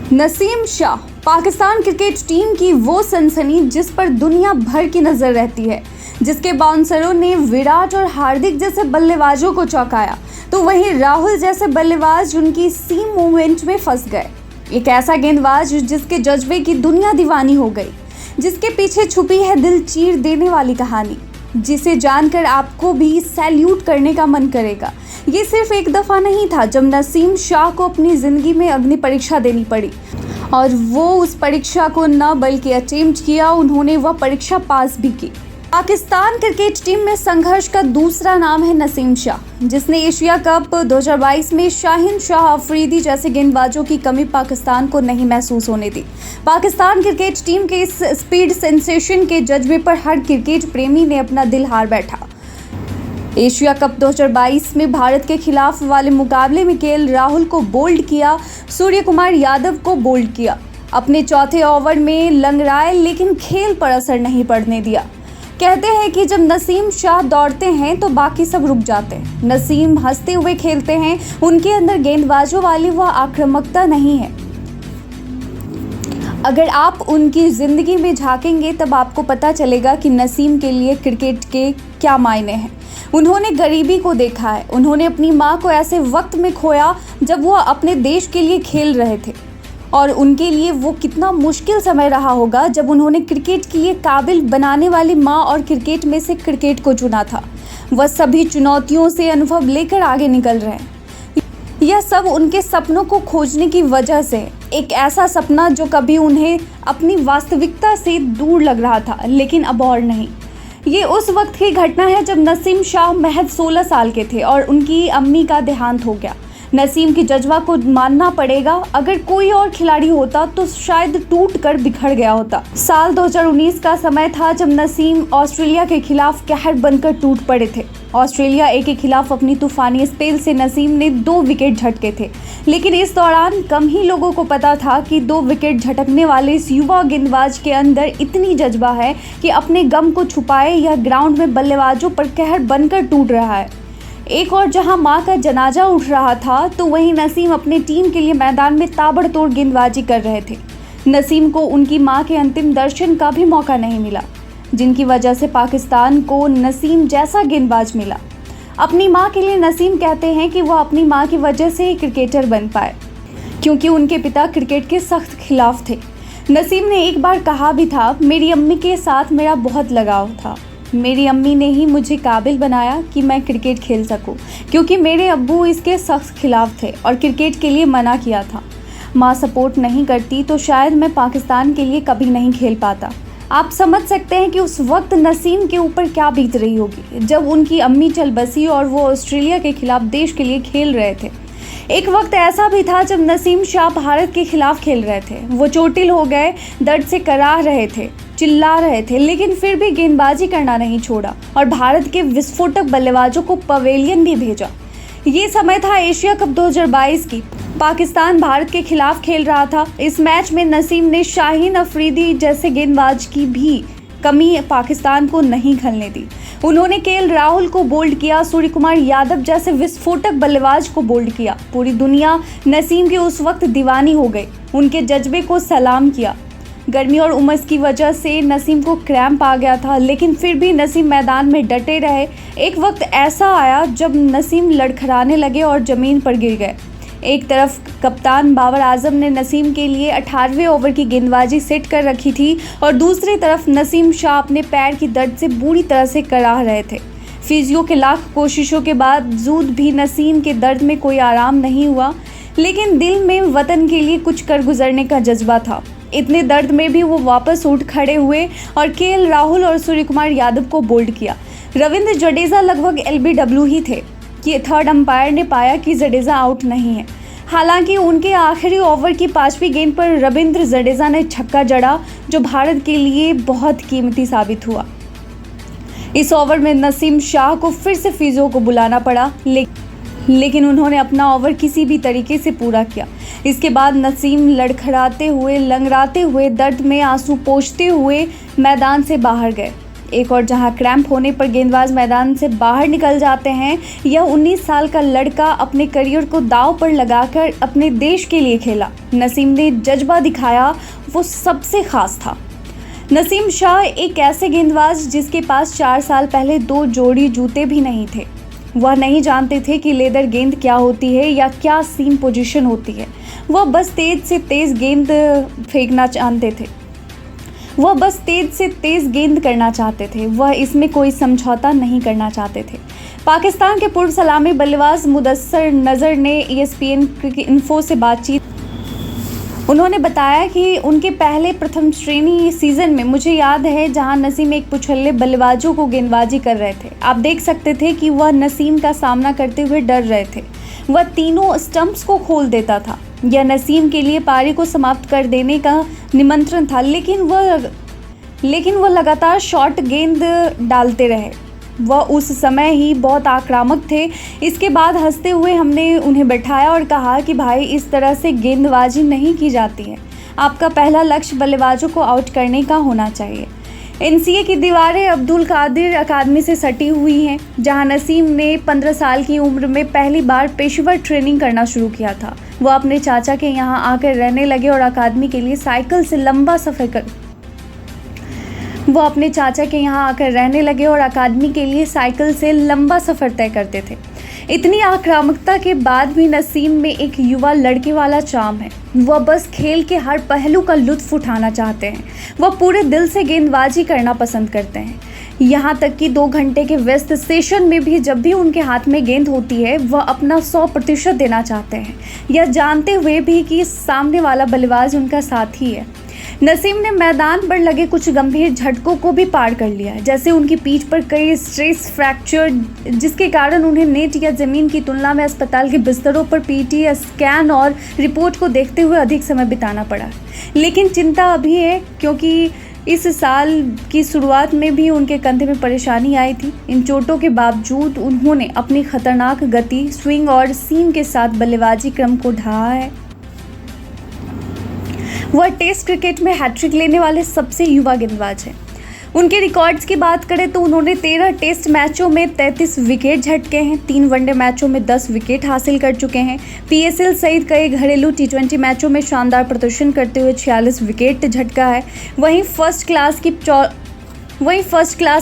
Naseem Shah Pakistan cricket team की वो सनसनी जिस पर दुनिया भर की नज़र रहती है, जिसके बाउंसरों ने विराट और हार्दिक जैसे बल्लेबाजों को चौंकाया, तो वहीं राहुल जैसे बल्लेबाज उनकी सीम मूवमेंट में फंस गए। एक ऐसा गेंदबाज जिसके जज्बे की दुनिया दीवानी हो गई, जिसके पीछे छुपी है दिल चीर देने वाली कहानी, जिसे जानकर आपको भी सैल्यूट करने का मन करेगा। ये सिर्फ एक दफ़ा नहीं था जब नसीम शाह को अपनी ज़िंदगी में अग्नि परीक्षा देनी पड़ी, और वो उस परीक्षा को न बल्कि अटेम्प्ट किया, उन्होंने वह परीक्षा पास भी की। पाकिस्तान क्रिकेट टीम में संघर्ष का दूसरा नाम है नसीम शाह, जिसने एशिया कप 2022 में शाहीन शाह अफरीदी जैसे गेंदबाजों की कमी पाकिस्तान को नहीं महसूस होने दी। पाकिस्तान क्रिकेट टीम के इस स्पीड सेंसेशन के जज्बे पर हर क्रिकेट प्रेमी ने अपना दिल हार बैठा। एशिया कप 2022 में भारत के खिलाफ वाले मुकाबले में केएल राहुल को बोल्ड किया, सूर्य कुमार यादव को बोल्ड किया। अपने चौथे ओवर में लंगड़ाए, लेकिन खेल पर असर नहीं पड़ने दिया। कहते हैं कि जब नसीम शाह दौड़ते हैं तो बाकी सब रुक जाते हैं। नसीम हंसते हुए खेलते हैं, उनके अंदर गेंदबाजों वाली वह आक्रामकता नहीं है। अगर आप उनकी ज़िंदगी में झांकेंगे तब आपको पता चलेगा कि नसीम के लिए क्रिकेट के क्या मायने हैं। उन्होंने गरीबी को देखा है, उन्होंने अपनी माँ को ऐसे वक्त में खोया जब वो अपने देश के लिए खेल रहे थे, और उनके लिए वो कितना मुश्किल समय रहा होगा जब उन्होंने क्रिकेट की ये काबिल बनाने वाली माँ और क्रिकेट में से क्रिकेट को चुना था। वह सभी चुनौतियों से अनुभव लेकर आगे निकल रहे हैं। यह सब उनके सपनों को खोजने की वजह से, एक ऐसा सपना जो कभी उन्हें अपनी वास्तविकता से दूर लग रहा था, लेकिन अब और नहीं। ये उस वक्त की घटना है जब नसीम शाह महज 16 साल के थे और उनकी अम्मी का देहांत हो गया। नसीम की जज्बा को मानना पड़ेगा, अगर कोई और खिलाड़ी होता तो शायद टूट कर बिखर गया होता। साल 2019 का समय था जब नसीम ऑस्ट्रेलिया के खिलाफ कहर बनकर टूट पड़े थे। ऑस्ट्रेलिया ए के खिलाफ अपनी तूफानी स्पेल से नसीम ने 2 विकेट झटके थे, लेकिन इस दौरान कम ही लोगों को पता था कि 2 विकेट झटकने वाले इस युवा गेंदबाज के अंदर इतनी जज्बा है कि अपने गम को छुपाए यह ग्राउंड में बल्लेबाजों पर कहर बनकर टूट रहा है। एक और जहां मां का जनाजा उठ रहा था, तो वहीं नसीम अपनी टीम के लिए मैदान में ताबड़तोड़ गेंदबाजी कर रहे थे। नसीम को उनकी मां के अंतिम दर्शन का भी मौका नहीं मिला, जिनकी वजह से पाकिस्तान को नसीम जैसा गेंदबाज मिला। अपनी मां के लिए नसीम कहते हैं कि वह अपनी मां की वजह से ही क्रिकेटर बन पाए, क्योंकि उनके पिता क्रिकेट के सख्त खिलाफ थे। नसीम ने एक बार कहा भी था, मेरी अम्मी के साथ मेरा बहुत लगाव था। मेरी अम्मी ने ही मुझे काबिल बनाया कि मैं क्रिकेट खेल सकूं, क्योंकि मेरे अब्बू इसके सख्त खिलाफ थे और क्रिकेट के लिए मना किया था। माँ सपोर्ट नहीं करती तो शायद मैं पाकिस्तान के लिए कभी नहीं खेल पाता। आप समझ सकते हैं कि उस वक्त नसीम के ऊपर क्या बीत रही होगी जब उनकी अम्मी चल बसी और वो ऑस्ट्रेलिया के खिलाफ देश के लिए खेल रहे थे। एक वक्त ऐसा भी था जब नसीम शाह भारत के खिलाफ खेल रहे थे। वो चोटिल हो गए, दर्द से कराह रहे थे, चिल्ला रहे थे, लेकिन फिर भी गेंदबाजी करना नहीं छोड़ा और भारत के विस्फोटक बल्लेबाजों को पवेलियन भी भेजा। ये समय था एशिया कप 2022 की। पाकिस्तान भारत के खिलाफ खेल रहा था। इस मैच में नसीम ने शाहीन अफरीदी जैसे गेंदबाज की भी कमी पाकिस्तान को नहीं खलने दी। उन्होंने केएल राहुल को बोल्ड किया, सूर्य कुमार यादव जैसे विस्फोटक बल्लेबाज को बोल्ड किया। पूरी दुनिया नसीम के उस वक्त दीवानी हो गई, उनके जज्बे को सलाम किया। गर्मी और उमस की वजह से नसीम को क्रैम्प आ गया था, लेकिन फिर भी नसीम मैदान में डटे रहे। एक वक्त ऐसा आया जब नसीम लड़खड़ाने लगे और ज़मीन पर गिर गए। एक तरफ कप्तान बाबर आजम ने नसीम के लिए 18वें ओवर की गेंदबाजी सेट कर रखी थी, और दूसरी तरफ नसीम शाह अपने पैर की दर्द से बुरी तरह से कराह रहे थे। फिजियो के लाख कोशिशों के बावजूद भी नसीम के दर्द में कोई आराम नहीं हुआ, लेकिन दिल में वतन के लिए कुछ कर गुजरने का जज्बा था। इतने दर्द में भी वो वापस उठ खड़े हुए और केएल राहुल और सूर्य कुमार यादव को बोल्ड किया। रविंद्र जडेजा लगभग LBW ही थे कि थर्ड अंपायर ने पाया कि जडेजा आउट नहीं है। हालांकि उनके आखिरी ओवर की 5वीं गेंद पर रविंद्र जडेजा ने छक्का जड़ा, जो भारत के लिए बहुत कीमती साबित हुआ। इस ओवर में नसीम शाह को फिर से फिजियो को बुलाना पड़ा, लेकिन उन्होंने अपना ओवर किसी भी तरीके से पूरा किया। इसके बाद नसीम लड़खड़ाते हुए, लंगड़ाते हुए, दर्द में आंसू पोंछते हुए मैदान से बाहर गए। एक और जहां क्रैम्प होने पर गेंदबाज मैदान से बाहर निकल जाते हैं, यह 19 साल का लड़का अपने करियर को दांव पर लगाकर अपने देश के लिए खेला। नसीम ने जज्बा दिखाया, वो सबसे खास था। नसीम शाह एक ऐसे गेंदबाज जिसके पास 4 साल पहले 2 जोड़ी जूते भी नहीं थे। वह नहीं जानते थे कि लेदर गेंद क्या होती है या क्या सीम पोजीशन होती है। वह बस तेज से तेज गेंद फेंकना जानते थे। वह बस तेज से तेज गेंद करना चाहते थे। वह इसमें कोई समझौता नहीं करना चाहते थे। पाकिस्तान के पूर्व सलामी बल्लेबाज मुदस्सर नज़र ने ESPN इन्फो से बातचीत। उन्होंने बताया कि उनके पहले प्रथम श्रेणी सीज़न में मुझे याद है जहां नसीम एक पुछल्ले बल्लेबाजों को गेंदबाजी कर रहे थे। आप देख सकते थे कि वह नसीम का सामना करते हुए डर रहे थे। वह तीनों स्टंप्स को खोल देता था। यह नसीम के लिए पारी को समाप्त कर देने का निमंत्रण था, लेकिन वह लगातार शॉर्ट गेंद डालते रहे। वह उस समय ही बहुत आक्रामक थे। इसके बाद हंसते हुए हमने उन्हें बैठाया और कहा कि भाई, इस तरह से गेंदबाजी नहीं की जाती है। आपका पहला लक्ष्य बल्लेबाजों को आउट करने का होना चाहिए। NCA की दीवारें अब्दुल कादिर अकादमी से सटी हुई हैं, जहां नसीम ने 15 साल की उम्र में पहली बार पेशेवर ट्रेनिंग करना शुरू किया था। वह अपने चाचा के यहाँ आकर रहने लगे और अकादमी के लिए साइकिल से लंबा सफ़र तय करते थे। इतनी आक्रामकता के बाद भी नसीम में एक युवा लड़के वाला चार्म है। वह बस खेल के हर पहलू का लुत्फ़ उठाना चाहते हैं। वह पूरे दिल से गेंदबाजी करना पसंद करते हैं। यहाँ तक कि 2 घंटे के व्यस्त सेशन में भी जब भी उनके हाथ में गेंद होती है, वह अपना 100% देना चाहते हैं, यह जानते हुए भी कि सामने वाला बल्लेबाज उनका साथी है। नसीम ने मैदान पर लगे कुछ गंभीर झटकों को भी पार कर लिया, जैसे उनकी पीठ पर कई स्ट्रेस फ्रैक्चर, जिसके कारण उन्हें नेट या ज़मीन की तुलना में अस्पताल के बिस्तरों पर PT स्कैन और रिपोर्ट को देखते हुए अधिक समय बिताना पड़ा। लेकिन चिंता अभी है, क्योंकि इस साल की शुरुआत में भी उनके कंधे में परेशानी आई थी। इन चोटों के बावजूद उन्होंने अपनी खतरनाक गति, स्विंग और सीम के साथ बल्लेबाजी क्रम को ढहा है। वह टेस्ट क्रिकेट में हैट्रिक लेने वाले सबसे युवा गेंदबाज हैं। उनके रिकॉर्ड्स की बात करें तो उन्होंने 13 टेस्ट मैचों में 33 विकेट झटके हैं, 3 वनडे मैचों में 10 विकेट हासिल कर चुके हैं। PSL सहित कई घरेलू T20 मैचों में शानदार प्रदर्शन करते हुए 46 विकेट झटका है। वहीं फर्स्ट क्लास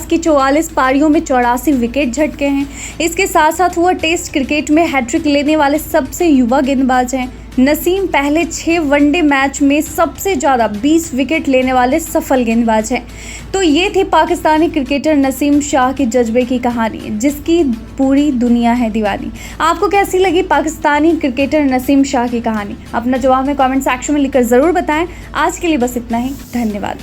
की 44 पारियों में 84 विकेट झटके हैं। इसके साथ साथ वह टेस्ट क्रिकेट में हैट्रिक लेने वाले सबसे युवा गेंदबाज हैं। नसीम पहले 6 वनडे मैच में सबसे ज़्यादा 20 विकेट लेने वाले सफल गेंदबाज हैं। तो ये थी पाकिस्तानी क्रिकेटर नसीम शाह की जज्बे की कहानी, जिसकी पूरी दुनिया है दीवानी। आपको कैसी लगी पाकिस्तानी क्रिकेटर नसीम शाह की कहानी? अपना जवाब में कमेंट सेक्शन में लिखकर ज़रूर बताएं। आज के लिए बस इतना ही। धन्यवाद।